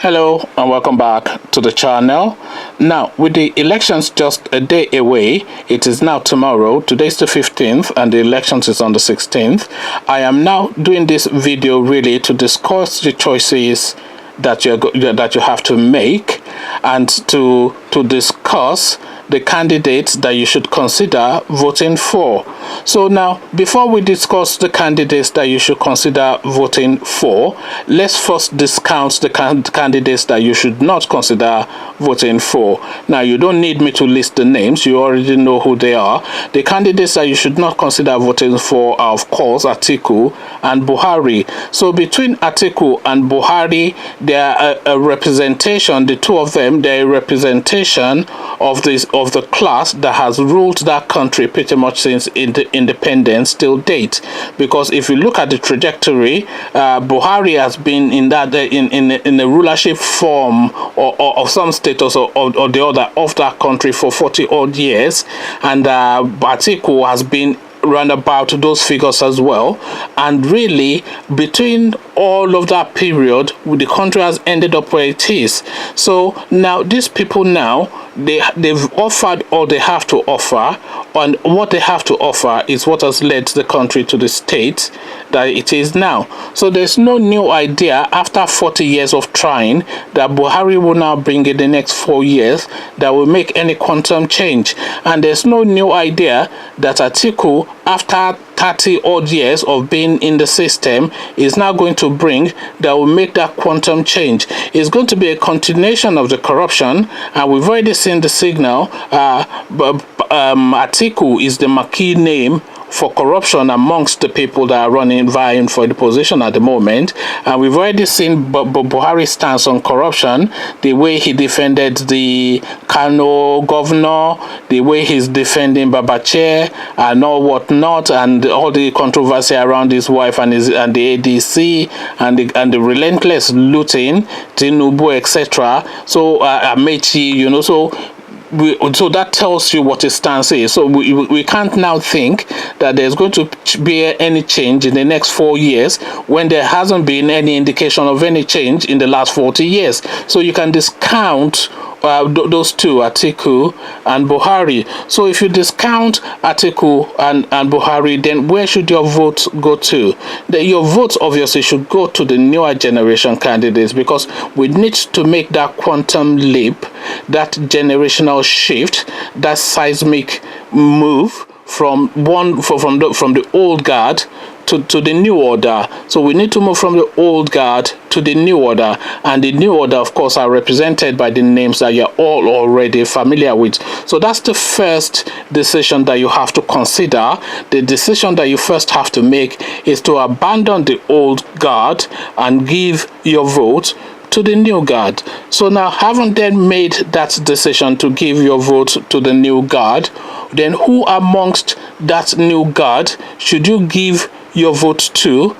Hello and welcome back to the channel. Now, with the elections just a day away, it is now tomorrow. Today's the 15th and the elections is on the 16th. I am now doing this video really to discuss the choices that you have to make and to discuss the candidates that you should consider voting for. So now, before we discuss the candidates that you should consider voting for, let's first discount the candidates that you should not consider voting for. Now, you don't need me to list the names. You already know who they are. The candidates that you should not consider voting for are, of course, Atiku and Buhari. So between Atiku and Buhari, they are a representation, the two of them, they're a representation of the class that has ruled that country pretty much since independence till date. Because if you look at the trajectory, Buhari has been in that in a rulership form or of some status or the other of that country for 40 odd years, and Atiku has been round about those figures as well. And really, between all of that period, the country has ended up where it is. So now these people now, they've offered all they have to offer, and what they have to offer is what has led the country to the state that it is now. So there's no new idea after 40 years of trying that Buhari will now bring in the next 4 years that will make any quantum change. And there's no new idea that Atiku, after 30 odd years of being in the system, is now going to bring that will make that quantum change. It's going to be a continuation of the corruption, and we've already seen the signal. Atiku is the marquee name for corruption amongst the people that are vying for the position at the moment. And we've already seen Buhari's stance on corruption, the way he defended the Kano governor, the way he's defending Babache and all whatnot, and all the controversy around his wife and the ADC and the relentless looting, Tinubu, etc. So Amechi, so that tells you what his stance is. So we can't now think that there's going to be any change in the next 4 years when there hasn't been any indication of any change in the last 40 years. So you can discount those two, Atiku and Buhari. So if you discount Atiku and Buhari, then where should your vote go to? Your vote obviously should go to the newer generation candidates, because we need to make that quantum leap, that generational shift, that seismic move from the old guard to the new order. So we need to move from the old guard to the new order, and the new order, of course, are represented by the names that you're all already familiar with. So that's the first decision that you have to consider. The decision that you first have to make is to abandon the old guard and give your vote to the new guard. So now, having then made that decision to give your vote to the new guard, then who amongst that new guard should you give your vote to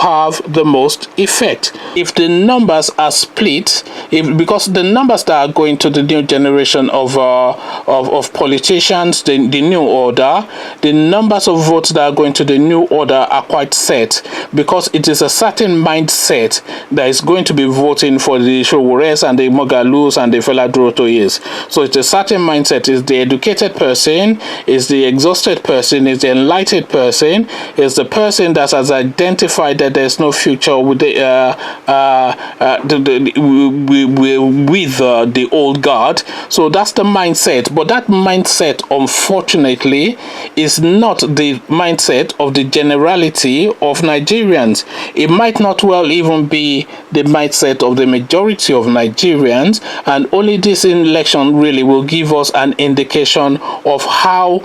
have the most effect? If the numbers are split, because the numbers that are going to the new generation of politicians, the new order, the numbers of votes that are going to the new order are quite set, because it is a certain mindset that is going to be voting for the Showores and the Mogalus and the Fela-Durotoyes. So it's a certain mindset. Is the educated person, is the exhausted person, is the enlightened person, is the person that has identified that there's no future with the old guard. So that's the mindset. But that mindset, unfortunately, is not the mindset of the generality of Nigerians. It might not well even be the mindset of the majority of Nigerians, and only this election really will give us an indication of how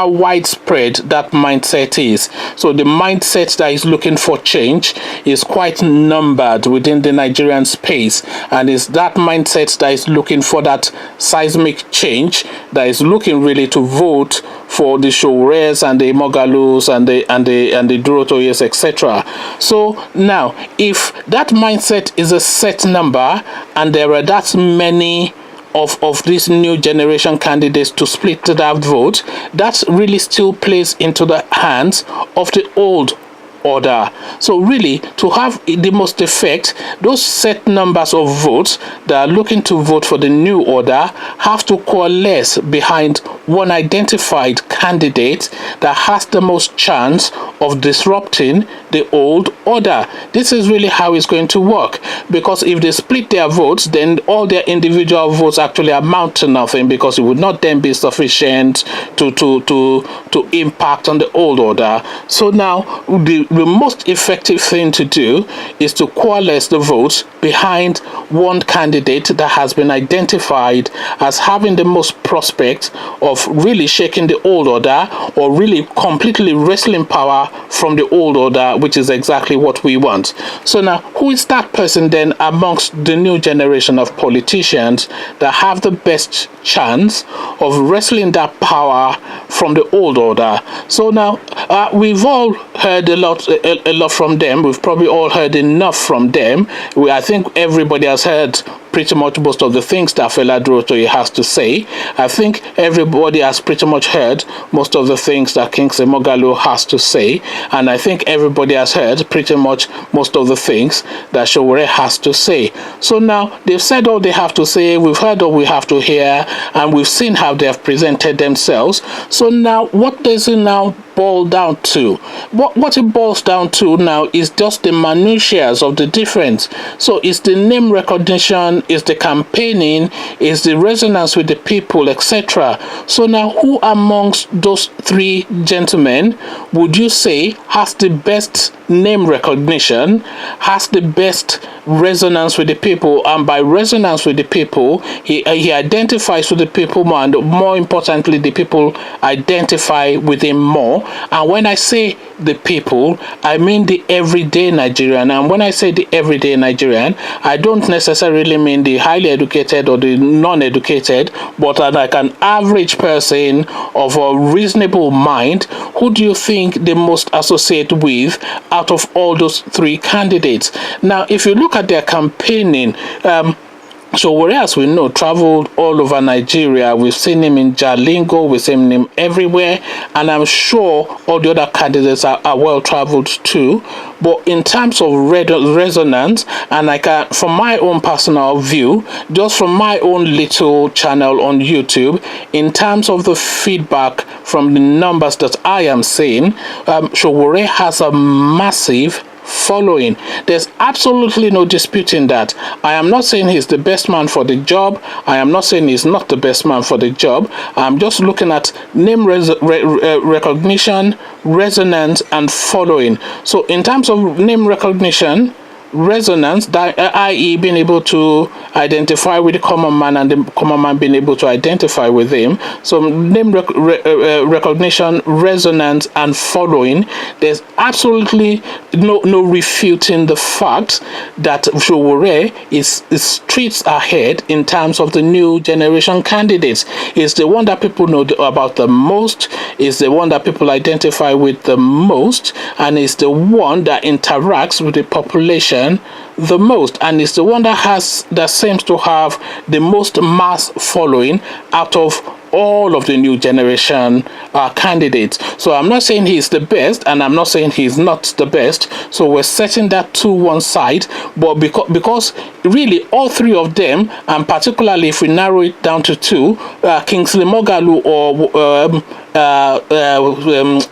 widespread that mindset is. So the mindset that is looking for change is quite numbered within the Nigerian space, and it's that mindset that is looking for that seismic change, that is looking really to vote for the Showores and the Mogalus and the Durotoyes, etc. So now, if that mindset is a set number and there are that many of these new generation candidates to split that vote, that really still plays into the hands of the old order. So really, to have the most effect, those set numbers of votes that are looking to vote for the new order have to coalesce behind one identified candidate that has the most chance of disrupting the old order. This is really how it's going to work, because if they split their votes, then all their individual votes actually amount to nothing, because it would not then be sufficient to impact on the old order. So now the most effective thing to do is to coalesce the votes behind one candidate that has been identified as having the most prospect of really shaking the old order, or really completely wresting power from the old order, which is exactly what we want. So now, who is that person then amongst the new generation of politicians that have the best chance of wrestling that power from the old order? So now, we've all heard a lot from them. We've probably all heard enough from them. I think everybody has heard pretty much most of the things that Fela Durotoye has to say. I think everybody has pretty much heard most of the things that Kingsley Moghalu has to say, and I think everybody has heard pretty much most of the things that Sowore has to say. So now they've said all they have to say, we've heard all we have to hear, and we've seen how they have presented themselves. So now, what does it now boil down to? What it boils down to now is just the minutiae of the difference. So it's the name recognition, it's the campaigning, it's the resonance with the people, etc. So now, who amongst those three gentlemen would you say has the best name recognition, has the best resonance with the people? And by resonance with the people, he identifies with the people more, and more importantly, the people identify with him more. And when I say the people, I mean the everyday Nigerian. And when I say the everyday Nigerian, I don't necessarily mean the highly educated or the non-educated, but like an average person of a reasonable mind. Who do you think they most associate with out of all those three candidates? Now, if you look at their campaigning, Sowore, as we know, traveled all over Nigeria. We've seen him in Jalingo, we've seen him everywhere, and I'm sure all the other candidates are well traveled too. But in terms of resonance, and from my own personal view, just from my own little channel on YouTube, in terms of the feedback from the numbers that I am seeing, Sowore has a massive following. There's absolutely no disputing that. I am not saying he's the best man for the job. I am not saying he's not the best man for the job. I'm just looking at name recognition, resonance, and following. So in terms of name recognition, resonance, that i.e. being able to identify with the common man, and the common man being able to identify with him. So name recognition, resonance, and following, there's absolutely no refuting the fact that Sowore is streets ahead in terms of the new generation candidates. Is the one that people know about the most, is the one that people identify with the most, and is the one that interacts with the population the most, and it's the one that seems to have the most mass following out of all of the new generation candidates. So I'm not saying he's the best, and I'm not saying he's not the best. So we're setting that to one side. But because really all three of them, and particularly if we narrow it down to two, Kingsley Moghalu or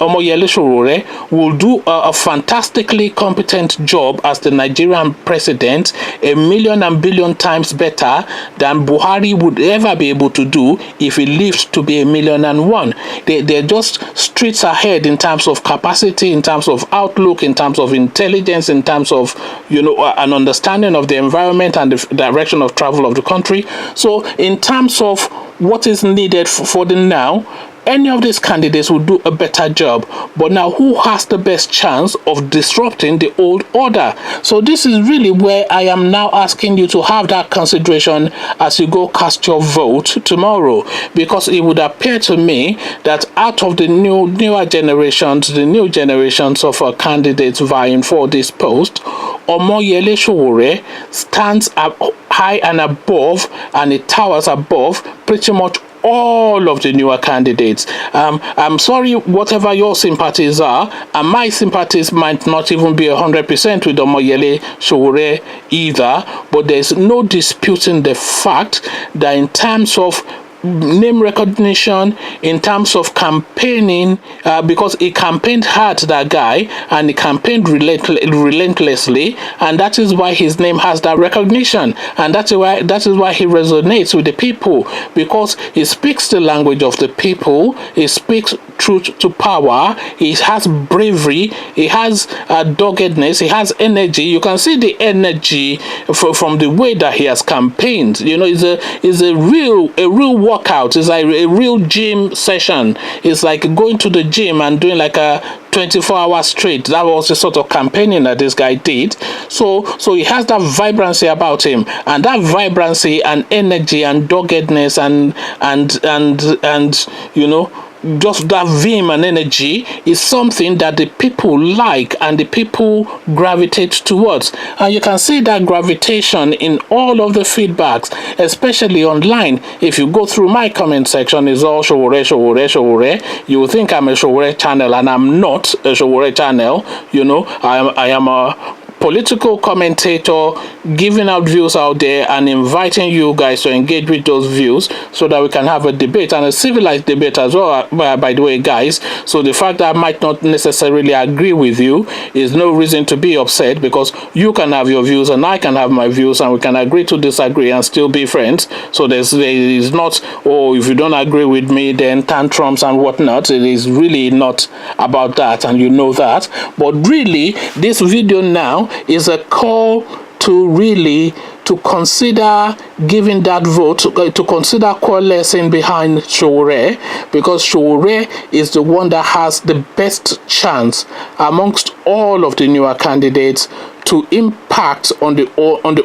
Omoyele Sowore will do a fantastically competent job as the Nigerian president, a million and billion times better than Buhari would ever be able to do if he lived to be 1,000,001. They're just streets ahead in terms of capacity, in terms of outlook, in terms of intelligence, in terms of an understanding of the environment and the direction of travel of the country. So in terms of what is needed for the now, any of these candidates will do a better job. But now, who has the best chance of disrupting the old order? So this is really where I am now asking you to have that consideration as you go cast your vote tomorrow, because it would appear to me that out of the newer generations, the new generations of candidates vying for this post, Omoyele Sowore stands up high and above, and it towers above pretty much all of the newer candidates. I'm sorry, whatever your sympathies are, and my sympathies might not even be 100% with Omoyele Sowore either, but there's no disputing the fact that in terms of name recognition, in terms of campaigning, because he campaigned hard, that guy, and he campaigned relentlessly, and that is why his name has that recognition, and that is why he resonates with the people, because he speaks the language of the people. He speaks truth to power. He has bravery. He has doggedness. He has energy. You can see the energy from the way that he has campaigned. You know, it's a real workout. It's like a real gym session. It's like going to the gym and doing like a 24 hours straight. That was the sort of campaigning that this guy did. So he has that vibrancy about him, and that vibrancy and energy and doggedness and you know, just that vim and energy is something that the people like and the people gravitate towards. And you can see that gravitation in all of the feedbacks, especially online. If you go through my comment section, it's all Sowore. You will think I'm a Sowore channel, and I'm not a Sowore channel. You know, I am a political commentator giving out views out there and inviting you guys to engage with those views so that we can have a debate, and a civilized debate as well, by the way, guys. So the fact that I might not necessarily agree with you is no reason to be upset, because you can have your views and I can have my views, and we can agree to disagree and still be friends. So there is not, oh, if you don't agree with me, then tantrums and whatnot. It is really not about that, and you know that. But really, this video now is a call to really to consider giving that vote, to consider coalescing behind Sowore, because Sowore is the one that has the best chance amongst all of the newer candidates to impact on the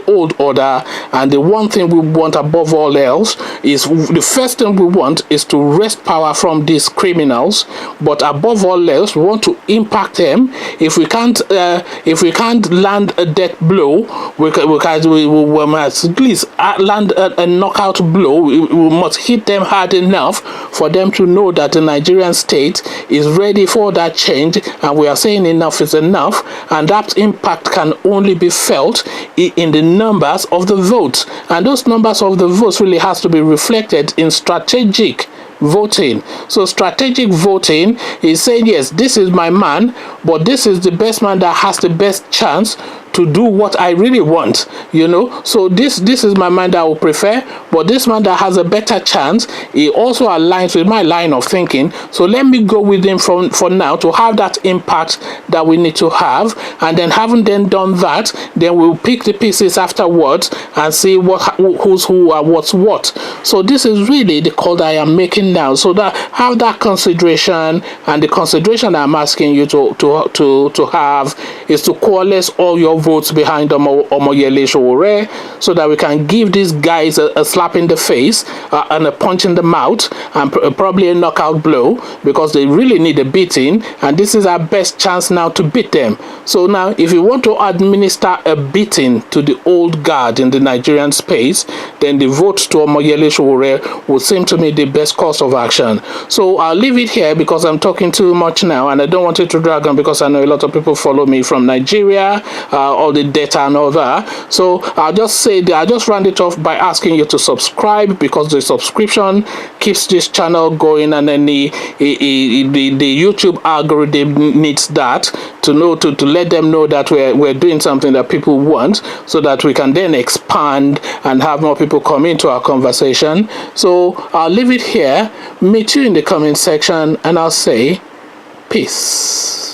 old order. And the one thing we want above all else is, the first thing we want is to wrest power from these criminals, but above all else we want to impact them. If we can't land a death blow, we must at least land a knockout blow. We must hit them hard enough for them to know that the Nigerian state is ready for that change, and we are saying enough is enough, and that impact can only be felt in the numbers of the votes, and those numbers of the votes really has to be reflected in strategic voting. So strategic voting is saying, yes, this is my man, but this is the best man that has the best chance to do what I really want, you know. So this is my man that I would prefer, but this man that has a better chance, he also aligns with my line of thinking. So let me go with him for now to have that impact that we need to have, and then having then done that, then we'll pick the pieces afterwards and see who's who and what's what. So this is really the call that I am making now. So that have that consideration, and the consideration I'm asking you to have is to coalesce all your votes behind Omoyele Sowore, so that we can give these guys a slap in the face and a punch in the mouth, and probably a knockout blow, because they really need a beating, and this is our best chance now to beat them. So now, if you want to administer a beating to the old guard in the Nigerian space, then the vote to Omoyele Sowore would seem to me the best course of action. So I'll leave it here because I'm talking too much now, and I don't want it to drag on, because I know a lot of people follow me from Nigeria, all the data and all that. So I'll just say that I'll just round it off by asking you to subscribe, because the subscription keeps this channel going, and then the YouTube algorithm needs that to let them know that we're doing something that people want, so that we can then expand and have more people come into our conversation. So I'll leave it here, meet you in the comment section, and I'll say peace.